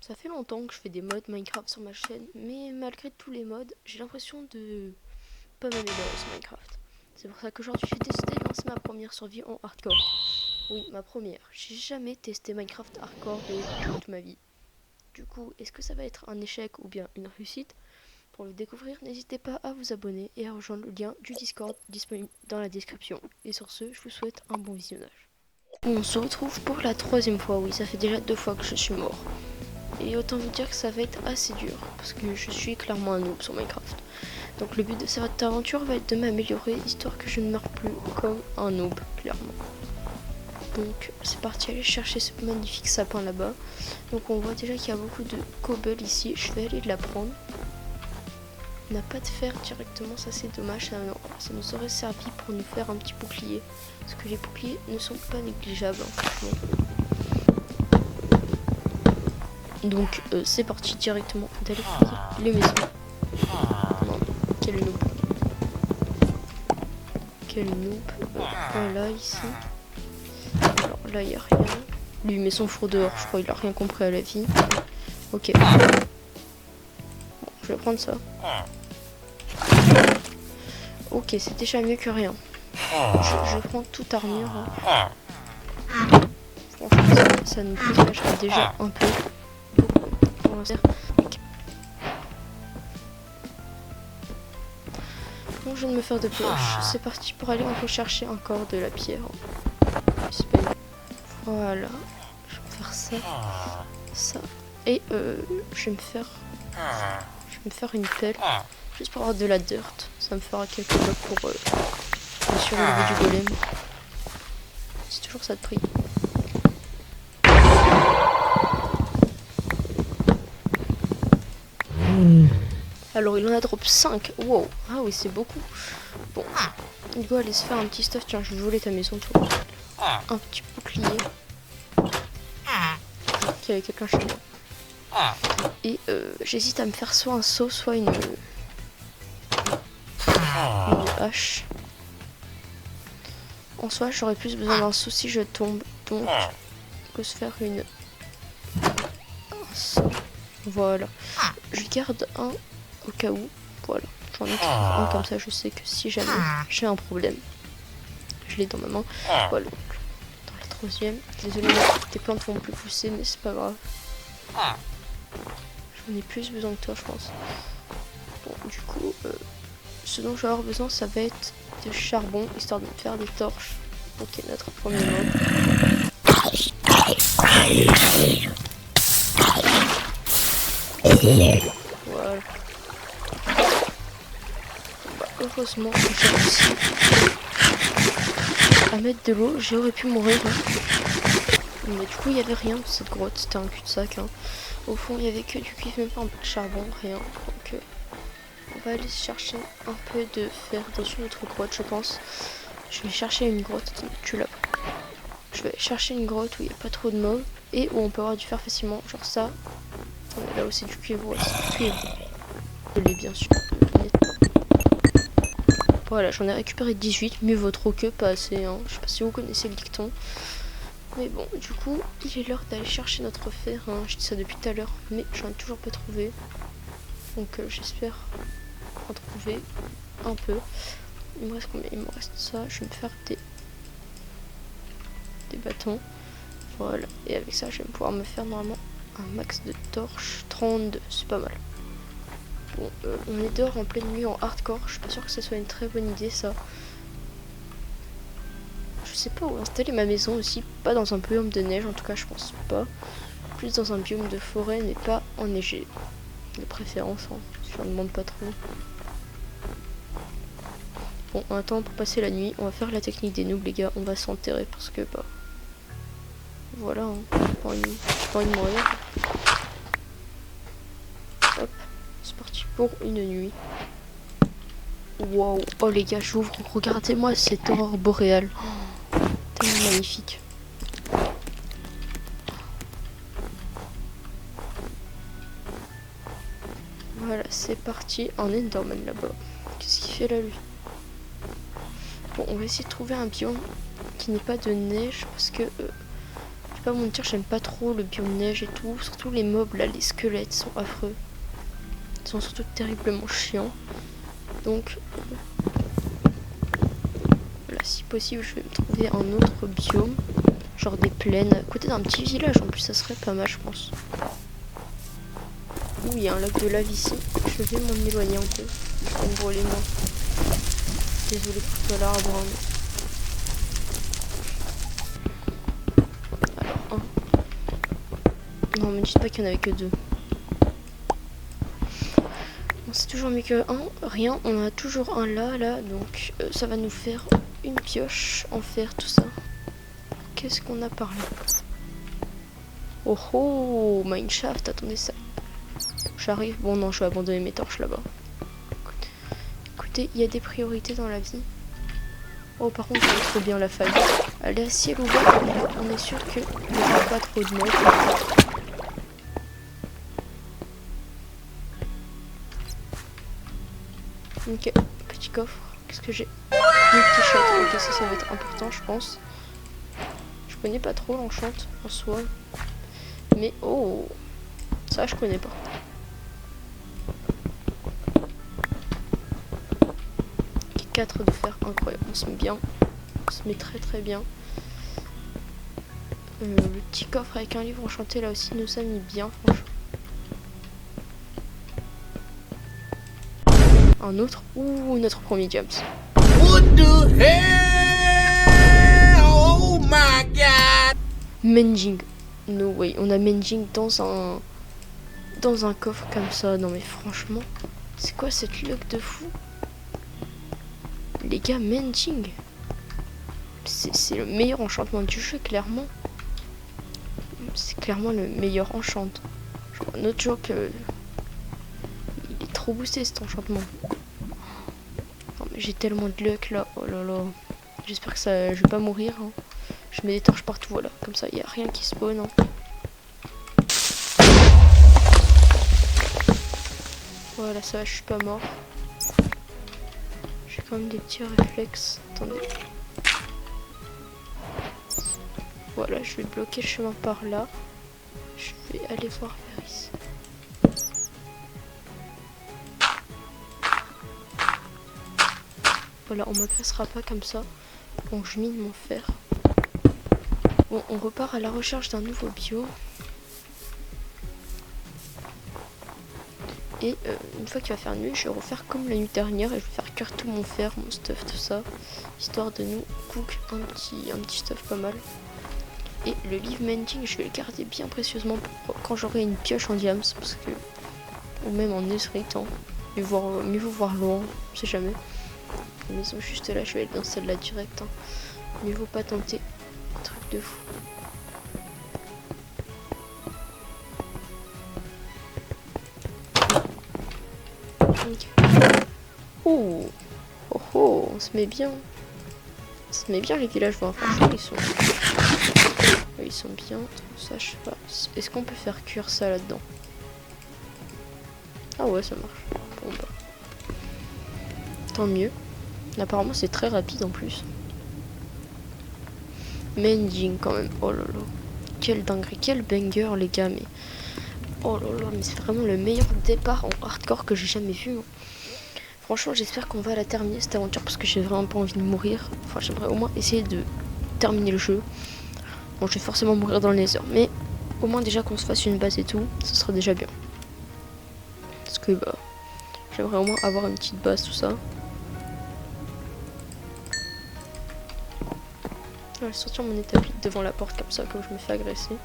Ça fait longtemps que je fais des mods Minecraft sur ma chaîne, mais malgré tous les mods, j'ai l'impression de pas m'améliorer sur Minecraft. C'est pour ça qu'aujourd'hui j'ai décidé de lancer ma première survie en hardcore. Oui, ma première. J'ai jamais testé Minecraft hardcore de toute ma vie. Du coup, est-ce que ça va être un échec ou bien une réussite? Pour le découvrir, n'hésitez pas à vous abonner et à rejoindre le lien du Discord disponible dans la description. Et sur ce, je vous souhaite un bon visionnage. On se retrouve pour la troisième fois, oui, ça fait déjà 2 fois que je suis mort. Et autant vous dire que ça va être assez dur, parce que je suis clairement un noob sur Minecraft. Donc le but de cette aventure va être de m'améliorer, histoire que je ne meure plus comme un noob, clairement. Donc c'est parti, aller chercher ce magnifique sapin là-bas. Donc on voit déjà qu'il y a beaucoup de cobble ici, je vais aller la prendre. On n'a pas de fer directement, ça c'est dommage, ça nous aurait servi pour nous faire un petit bouclier. Parce que les boucliers ne sont pas négligeables, hein, franchement. Donc c'est parti directement d'aller faire les maisons. Non, quel noob. Quel noob. Voilà ici. Alors là il n'y a rien. Lui met son four dehors, je crois il a rien compris à la vie. Ok. Bon, je vais prendre ça. Ok, c'est déjà mieux que rien. Je prends toute armure. Hein. Franchement ça nous protégera déjà un peu. Pour l'instant. Bon, je viens de me faire de pioche. C'est parti pour aller rechercher encore de la pierre. Voilà. Je vais faire ça. Ça. Et je vais me faire une pelle. Juste pour avoir de la dirt. Ça me fera quelques blocs pour assurer le niveau du golem. C'est toujours ça de prix. Alors il en a drop 5. Wow. Ah oui, c'est beaucoup. Bon. Il doit aller se faire un petit stuff. Tiens, je vais voler ta maison, toi. Un petit bouclier. Qu'il y avait quelqu'un chez moi. Et j'hésite à me faire soit un seau, soit une hache. En soi, j'aurais plus besoin d'un seau si je tombe. Donc, que se faire un seau. Voilà. Je garde un au cas où. Voilà. J'en ai un comme ça, je sais que si jamais j'ai un problème, je l'ai dans ma main. Voilà. Donc, dans la troisième. Désolé, tes plantes vont plus pousser, mais c'est pas grave. J'en ai plus besoin que toi, je pense. Bon, du coup, ce dont je vais avoir besoin, ça va être de charbon, histoire de me faire des torches. Ok, notre premier mob. Voilà. Bah, heureusement que j'ai réussi à mettre de l'eau. J'aurais pu mourir. Hein. Mais du coup, il n'y avait rien dans cette grotte. C'était un cul-de-sac. Hein. Au fond, il n'y avait que du cuivre, même pas un peu de charbon, rien. Donc, on va aller chercher un peu de fer dans notre grotte, je pense. Je vais chercher une grotte. Tu l'as. Je vais chercher une grotte où il n'y a pas trop de mobs et où on peut avoir du fer facilement. Genre ça. Là où c'est du cuivre, ouais, c'est du cuivre. Je l'ai bien sûr. Voilà, j'en ai récupéré 18. Mieux vaut trop que pas assez. Hein. Je sais pas si vous connaissez le dicton. Mais bon, du coup, il est l'heure d'aller chercher notre fer. Hein. Je dis ça depuis tout à l'heure, mais j'en ai toujours pas trouvé. Donc j'espère en trouver un peu. Il me reste combien? Il me reste ça. Je vais me faire des bâtons. Voilà. Et avec ça, je vais pouvoir me faire normalement un max de torches. 32, c'est pas mal. Bon, on est dehors en pleine nuit en hardcore. Je suis pas sûre que ce soit une très bonne idée, ça. Je sais pas où installer ma maison aussi. Pas dans un biome de neige, en tout cas, je pense pas. Plus dans un biome de forêt, mais pas enneigé. De préférence, hein. Je ne demande pas trop. Bon, en attendant, pour passer la nuit, on va faire la technique des noobs, les gars. On va s'enterrer parce que, bah. Voilà, hein. J'ai pas envie de mourir. Hop, c'est parti pour une nuit. Wow, oh les gars, j'ouvre. Regardez-moi cette aurore boréale. Oh, tellement magnifique. Voilà, c'est parti. Un Enderman là-bas. Qu'est-ce qu'il fait là, lui? Bon, on va essayer de trouver un biome qui n'est pas de neige parce que pas vous mentir, j'aime pas trop le biome neige et tout. Surtout les mobs là, les squelettes sont affreux. Ils sont surtout terriblement chiants. Donc là, si possible, je vais me trouver un autre biome. Genre des plaines. À côté d'un petit village en plus, ça serait pas mal, je pense. Ouh, il y a un lac de lave ici. Je vais m'en éloigner un peu. Je vais me brûler moi. Désolé pour toi l'arbre. Alors, un. Non, me dites pas qu'il n'y en avait que deux. Bon, c'est toujours mieux que un. Rien, on en a toujours un là. Donc, ça va nous faire une pioche en fer, tout ça. Qu'est-ce qu'on a par là? Oh oh, mineshaft, attendez ça. J'arrive. Bon, non, je vais abandonner mes torches là-bas. Écoutez, il y a des priorités dans la vie. Oh, par contre, c'est trop bien la faille. Elle est à ciel ouvert, on est sûr qu'il n'y aura pas trop de mobs. Ok, petit coffre. Qu'est-ce que j'ai? Une t-shirt. Ok, ça va être important, je pense. Je connais pas trop l'enchant en soi. Mais oh, ça je connais pas. Ok, 4 de fer, incroyable. On se met bien. On se met très très bien. Le petit coffre avec un livre enchanté là aussi nous a mis bien, franchement. Un autre. Ouh, notre premier James. What the hell? Oh my god! Mending. No way. On a Mending dans un coffre comme ça. Non mais franchement, c'est quoi cette luck de fou? Les gars, Mending. C'est le meilleur enchantement du jeu, clairement. C'est clairement le meilleur enchant. Notre joke, il est trop boosté cet enchantement. J'ai tellement de luck là, oh là là. J'espère que ça, je vais pas mourir. Hein. Je mets des torches partout, voilà. Comme ça, il n'y a rien qui spawn. Hein. Voilà, ça va, je suis pas mort. J'ai quand même des petits réflexes. Attendez. Voilà, je vais bloquer le chemin par là. Je vais aller voir vers ici. Voilà, on m'agressera pas comme ça. Bon, je mine mon fer. Bon, on repart à la recherche d'un nouveau bio. Et une fois qu'il va faire nuit, je vais refaire comme la nuit dernière et je vais faire cuire tout mon fer, mon stuff, tout ça. Histoire de nous cook un petit stuff pas mal. Et le livre mending, je vais le garder bien précieusement pour quand j'aurai une pioche en diams. Parce que, ou même en netherite, hein. Mieux vaut voir loin, on sait jamais. La maison juste là, je vais aller dans celle-là direct. Hein. Mieux vaut pas tenter un truc de fou. Okay. Oh, oh, oh, on se met bien. On se met bien les villageois. Franchement, ils sont bien. Ça, je sais pas. Est-ce qu'on peut faire cuire ça là-dedans? Ah ouais, ça marche. Bon bah. Tant mieux. Apparemment c'est très rapide en plus. Mending quand même. Oh là là. Quel dinguerie. Quel banger les gars. Mais oh là là. Mais c'est vraiment le meilleur départ en hardcore que j'ai jamais vu. Hein. Franchement j'espère qu'on va la terminer cette aventure. Parce que j'ai vraiment pas envie de mourir. Enfin j'aimerais au moins essayer de terminer le jeu. Bon je vais forcément mourir dans le nether. Mais au moins déjà qu'on se fasse une base et tout. Ce sera déjà bien. Parce que bah j'aimerais au moins avoir une petite base tout ça. Je vais sortir mon établi devant la porte comme ça, comme je me fais agresser.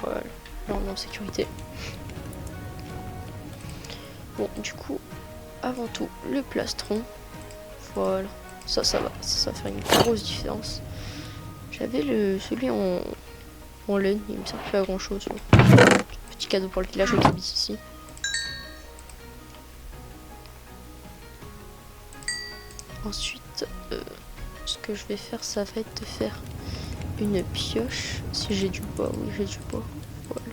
Voilà, là on est en sécurité. Bon, du coup, avant tout, le plastron. Voilà, ça va, ça fait une grosse différence. J'avais celui en laine, il me sert pas à grand chose. Petit cadeau pour le village qui habite ici. Ensuite, ce que je vais faire, ça va être de faire une pioche. Si j'ai du bois, oui, j'ai du bois. Voilà.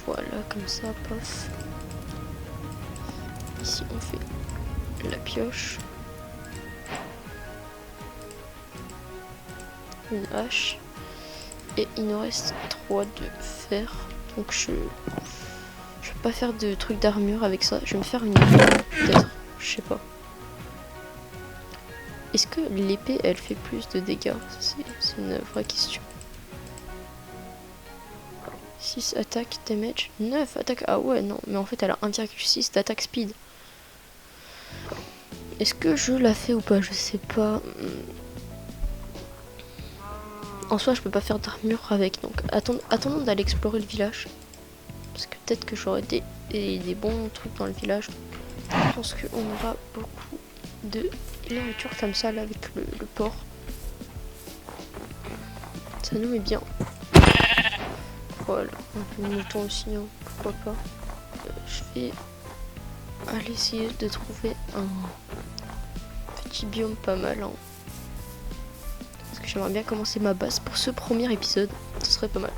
Voilà, comme ça, pof. Ici, on fait la pioche. une hache. Et il nous reste 3 de fer. Donc je vais pas faire de trucs d'armure avec ça. Je vais me faire une épée, peut-être. Je sais pas. Est-ce que l'épée, elle fait plus de dégâts? C'est une vraie question. 6 attaque damage, 9 attaque. Ah ouais, non, mais en fait, elle a 1,6 d'attaque speed. Est-ce que je la fais ou pas? Je sais pas. En soi, je peux pas faire d'armure avec. Donc, attendons d'aller explorer le village. Parce que peut-être que j'aurai des bons trucs dans le village. Je pense qu'on aura beaucoup de nourriture comme ça, là, avec le porc. Ça nous met bien. Voilà, un peu de mouton aussi, hein, pourquoi pas. Je vais aller essayer de trouver un petit biome pas mal. Hein. Parce que j'aimerais bien commencer ma base pour ce premier épisode. Ce serait pas mal.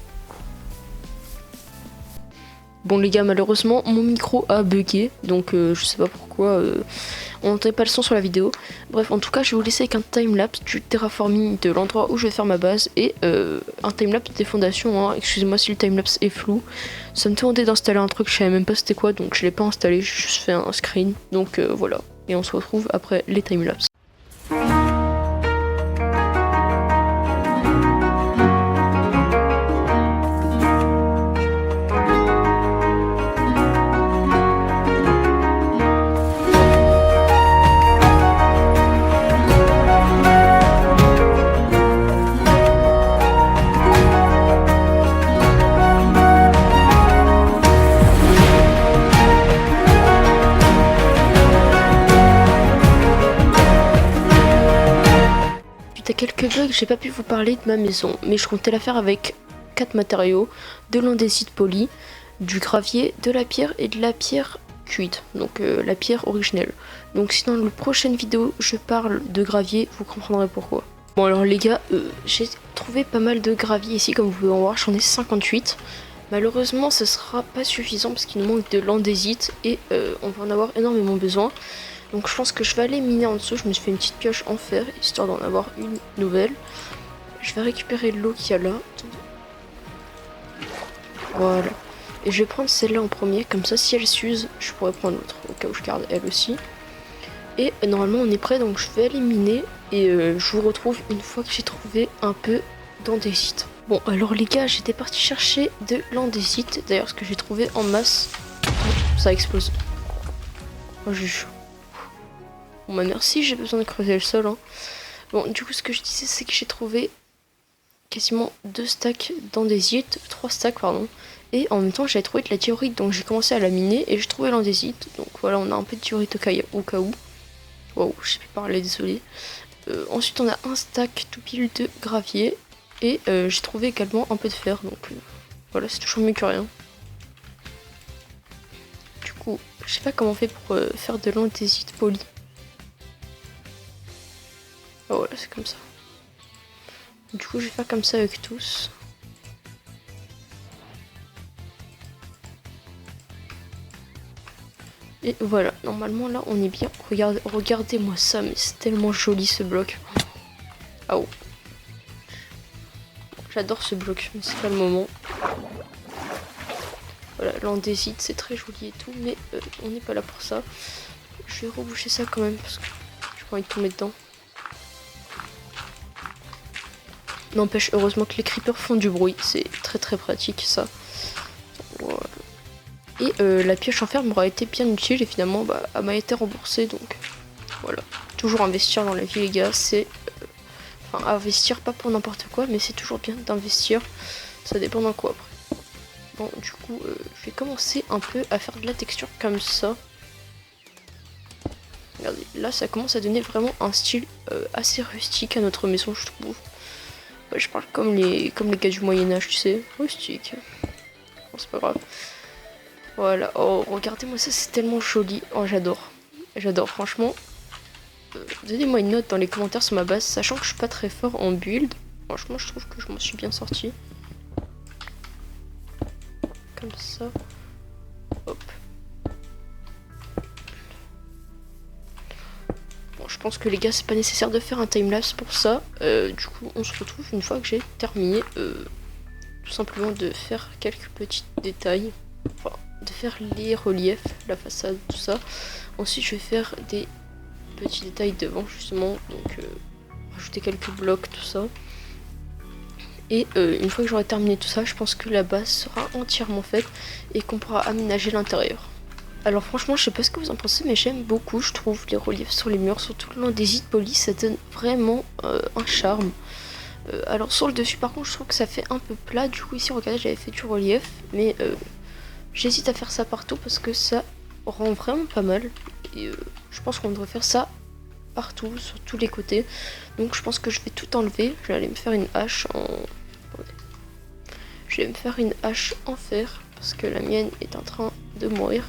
Bon les gars, malheureusement mon micro a bugué, donc je sais pas pourquoi on n'entendait pas le son sur la vidéo. Bref, en tout cas je vais vous laisser avec un timelapse du terraforming de l'endroit où je vais faire ma base et un timelapse des fondations, hein. Excusez-moi si le timelapse est flou. Ça me demandait d'installer un truc, je savais même pas c'était quoi, donc je l'ai pas installé, j'ai juste fait un screen. Donc voilà, et on se retrouve après les timelapses. Quelques bugs, j'ai pas pu vous parler de ma maison, mais je comptais la faire avec 4 matériaux, de l'andésite poli, du gravier, de la pierre et de la pierre cuite, donc la pierre originelle. Donc si dans la prochaine vidéo je parle de gravier, vous comprendrez pourquoi. Bon alors les gars, j'ai trouvé pas mal de gravier ici, comme vous pouvez en voir, j'en ai 58. Malheureusement ce sera pas suffisant parce qu'il nous manque de l'andésite et on va en avoir énormément besoin. Donc je pense que je vais aller miner en dessous, je me suis fait une petite pioche en fer, histoire d'en avoir une nouvelle. Je vais récupérer l'eau qu'il y a là. Voilà. Et je vais prendre celle-là en premier, comme ça si elle s'use, je pourrais prendre l'autre, au cas où je garde elle aussi. Et normalement on est prêt, donc je vais aller miner et je vous retrouve une fois que j'ai trouvé un peu d'andésite. Bon alors les gars, j'étais parti chercher de l'andésite, d'ailleurs ce que j'ai trouvé en masse, ça explose. Oh j'ai chaud. Bon bah merci, j'ai besoin de creuser le sol. Hein. Bon, du coup, ce que je disais, c'est que j'ai trouvé quasiment 2 stacks d'andésite, 3 stacks, pardon. Et en même temps, j'avais trouvé de la diorite, donc j'ai commencé à la miner et j'ai trouvé l'andésite. Donc voilà, on a un peu de diorite au cas où. Waouh, je sais plus parler, désolé. Ensuite, on a un stack tout pile de gravier. Et j'ai trouvé également un peu de fer, donc voilà, c'est toujours mieux que rien. Du coup, je sais pas comment on fait pour faire de l'andésite poli. Oh, voilà, c'est comme ça. Du coup, je vais faire comme ça avec tous. Et voilà, normalement là, on est bien. Regardez-moi ça, mais c'est tellement joli ce bloc. Ah oh. J'adore ce bloc, mais c'est pas le moment. Voilà, l'andésite, c'est très joli et tout, mais on n'est pas là pour ça. Je vais reboucher ça quand même, parce que j'ai pas envie de tomber dedans. N'empêche, heureusement que les creepers font du bruit, c'est très très pratique ça. Voilà. Et la pioche en fer m'aura été bien utile et finalement bah, elle m'a été remboursée, donc voilà. Toujours investir dans la vie les gars, c'est... Enfin investir pas pour n'importe quoi, mais c'est toujours bien d'investir, ça dépend d'un quoi après. Bon du coup je vais commencer un peu à faire de la texture comme ça. Regardez, là ça commence à donner vraiment un style assez rustique à notre maison je trouve. Ouais, je parle comme les gars du Moyen-Âge, tu sais. Rustique. Bon, c'est pas grave. Voilà. Oh, regardez-moi ça, c'est tellement joli. Oh, j'adore. J'adore, franchement. Donnez-moi une note dans les commentaires sur ma base, sachant que je suis pas très fort en build. Franchement, je trouve que je m'en suis bien sorti. Comme ça. Hop. Bon, je pense que les gars, c'est pas nécessaire de faire un timelapse pour ça. Du coup, on se retrouve une fois que j'ai terminé tout simplement de faire quelques petits détails. Enfin, de faire les reliefs, la façade, tout ça. Ensuite, je vais faire des petits détails devant, justement. Donc, rajouter quelques blocs, tout ça. Et une fois que j'aurai terminé tout ça, je pense que la base sera entièrement faite et qu'on pourra aménager l'intérieur. Alors franchement, je sais pas ce que vous en pensez, mais j'aime beaucoup, je trouve, les reliefs sur les murs, surtout le long des hit-polis, ça donne vraiment un charme. Alors sur le dessus, par contre, je trouve que ça fait un peu plat. Du coup, ici, regardez, j'avais fait du relief, mais j'hésite à faire ça partout parce que ça rend vraiment pas mal. Et je pense qu'on devrait faire ça partout, sur tous les côtés. Donc je pense que je vais tout enlever. Je vais aller me faire une hache en... Attendez. Je vais me faire une hache en fer parce que la mienne est en train de mourir.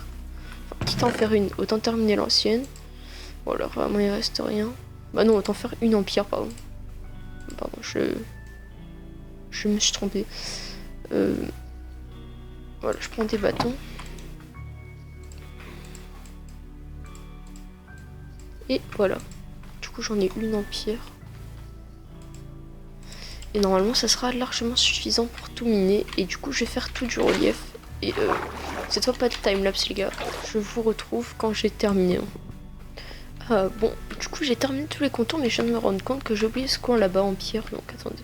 Quitte à en faire une, autant terminer l'ancienne. Bon alors vraiment il reste rien. Bah non, autant faire une en pierre, pardon. Pardon, je me suis trompée. Voilà, je prends des bâtons. Et voilà. Du coup j'en ai une en pierre. Et normalement ça sera largement suffisant pour tout miner. Et du coup je vais faire tout du relief. Et cette fois pas de timelapse les gars. Je vous retrouve quand j'ai terminé. Bon, du coup j'ai terminé tous les contours, mais je viens de me rendre compte que j'ai oublié ce coin là-bas en pierre. Donc attendez.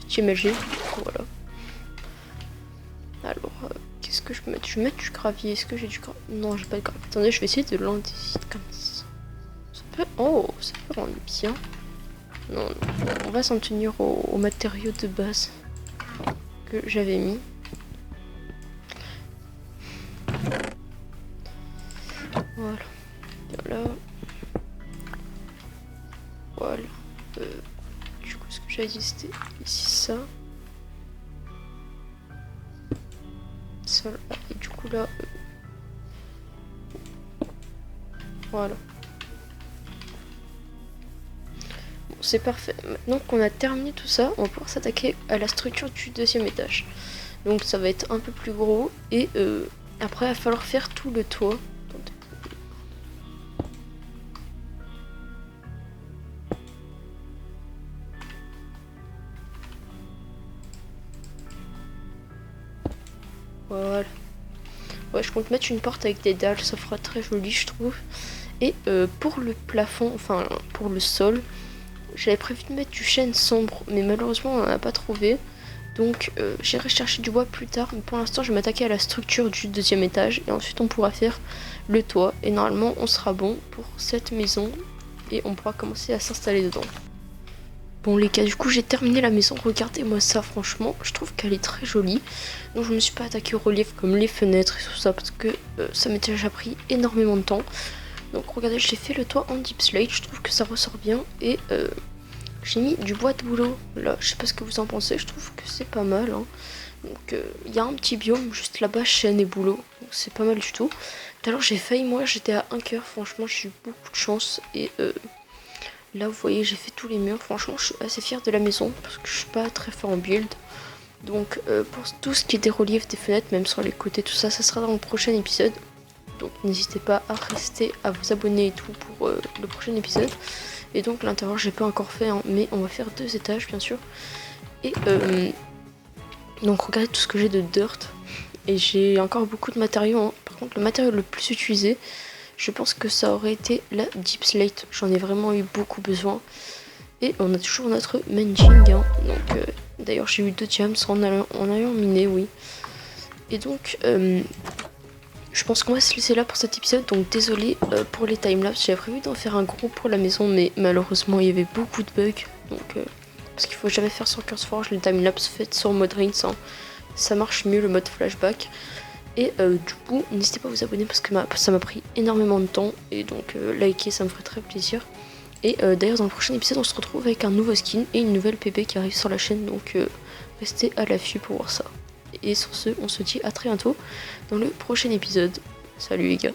Petit MLG. Voilà. Alors, qu'est-ce que je peux mettre? Je vais mettre du gravier. Est-ce que j'ai du gravier? Non, j'ai pas de gravier. Attendez, je vais essayer de l'andésite comme ça. Ça peut... Oh, ça peut rendre bien. Non, non. On va s'en tenir aux matériaux de base que j'avais mis. Voilà. Voilà. Voilà. Du coup, ce que j'avais dit, c'était ici ça. Ça là. Et du coup, là. Voilà. Bon, c'est parfait. Maintenant qu'on a terminé tout ça, on va pouvoir s'attaquer à la structure du deuxième étage. Donc, ça va être un peu plus gros. Et après, il va falloir faire tout le toit. Voilà. Ouais, je compte mettre une porte avec des dalles, ça fera très joli, je trouve. Et pour le plafond, enfin pour le sol, j'avais prévu de mettre du chêne sombre, mais malheureusement on n'en a pas trouvé. Donc j'irai chercher du bois plus tard, mais pour l'instant je vais m'attaquer à la structure du deuxième étage. Et ensuite on pourra faire le toit. Et normalement on sera bon pour cette maison. Et on pourra commencer à s'installer dedans. Bon les gars, du coup j'ai terminé la maison, regardez-moi ça franchement, je trouve qu'elle est très jolie. Donc je me suis pas attaqué au relief comme les fenêtres et tout ça parce que ça m'était déjà pris énormément de temps. Donc regardez, j'ai fait le toit en deep slate, je trouve que ça ressort bien. Et j'ai mis du bois de bouleau, là je sais pas ce que vous en pensez, je trouve que c'est pas mal hein. Donc il y a un petit biome juste là-bas, chêne et bouleau, donc c'est pas mal du tout. Tout à l'heure j'ai failli mourir, j'étais à 1 cœur, franchement j'ai eu beaucoup de chance. Et là vous voyez j'ai fait tous les murs, franchement je suis assez fière de la maison parce que je suis pas très fort en build. Donc pour tout ce qui est des reliefs des fenêtres, même sur les côtés, tout ça, ça sera dans le prochain épisode. Donc n'hésitez pas à rester, à vous abonner et tout pour le prochain épisode. Et donc l'intérieur j'ai pas encore fait hein, mais on va faire 2 étages bien sûr. Et donc regardez tout ce que j'ai de dirt. Et j'ai encore beaucoup de matériaux hein. Par contre le matériau le plus utilisé, je pense que ça aurait été la deep slate. J'en ai vraiment eu beaucoup besoin. Et on a toujours notre mending hein. Donc d'ailleurs j'ai eu 2 diams en allant miner, oui. Et donc je pense qu'on va se laisser là pour cet épisode. Donc désolé pour les timelapses, j'avais prévu d'en faire un gros pour la maison, mais malheureusement il y avait beaucoup de bugs. Donc parce qu'il faut jamais faire sur CurseForge les timelapses faites sur mode Rains hein. Ça marche mieux le mode flashback. Et du coup n'hésitez pas à vous abonner parce que ça m'a pris énormément de temps. Et donc liker, ça me ferait très plaisir. Et d'ailleurs dans le prochain épisode on se retrouve avec un nouveau skin et une nouvelle PP qui arrive sur la chaîne. Donc restez à l'affût pour voir ça. Et sur ce on se dit à très bientôt dans le prochain épisode. Salut les gars.